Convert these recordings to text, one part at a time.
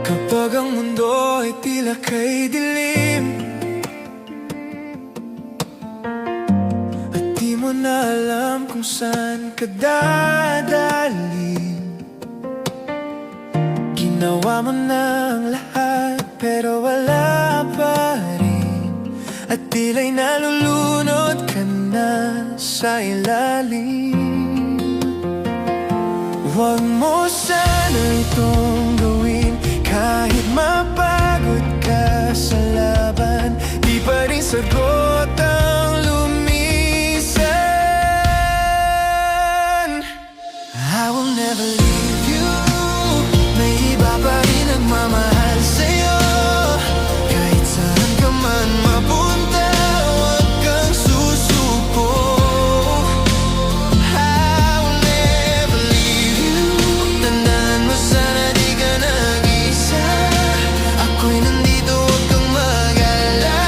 Kapag ang mundo ay tila kay dilim at di mo na alam kung saan ka dadalhin, ginawa mo na ang lahat pero wala pa rin, at tila'y nalulunod ka na sa ilalim. Huwag mo sana itong gawin, kahit mapagod ka sa laban, di pa rin sagot ang lumisan. I will never leave you, may iba pa rin nagmamahal sa'yo. Kahit saan ka man mapunta, huwag kang susuko. I will never leave you, tandaan mo sana di ka nag-isa. Ako'y nandito, huwag kang mag-alala.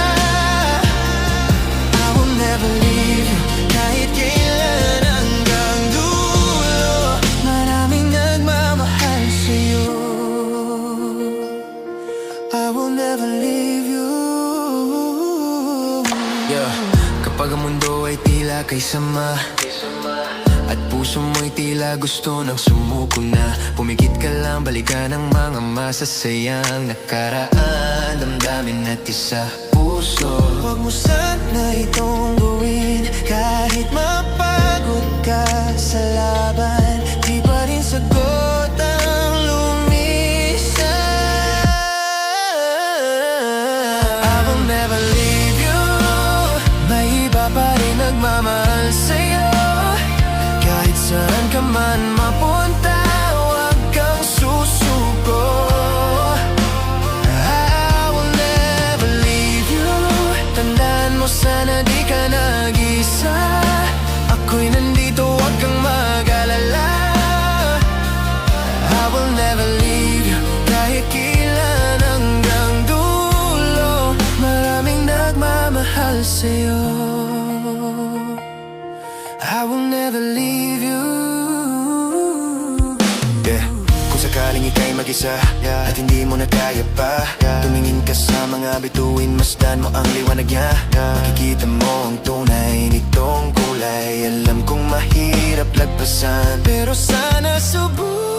I will never leave you, kahit kailan hanggang dulo. Maraming nagmamahal sa'yo. I will never leave you. Yeah. Kapag ang mundo ay tila kay sama at puso mo'y tila gusto nang sumuko na, pumikit ka lang, balikan ang mga masasayang nakaraan, damdamin at isa puso. Huwag mo sana itong gawin, kahit mapagod ka sa laban, di pa rin sagot ang lumisan. I will never leave you, may iba pa rin nagmamahal sa'yo. Kahit saan ka man mapunta, huwag kang susuko. I will never leave you, tandaan mo sana di ka nag-isa. Ako'y nandito, huwag kang mag-alala. I will never leave you, kahit kailan hanggang dulo. Maraming nagmamahal sa'yo. I will never leave you. Yeah. Kung sakaling ika'y mag-isa at hindi mo na kaya pa, tumingin ka sa mga bituin, masdan mo ang liwanag niya. Makikita mo ang tunay nitong kulay. Alam kong mahirap lagpasan, pero sana subukan.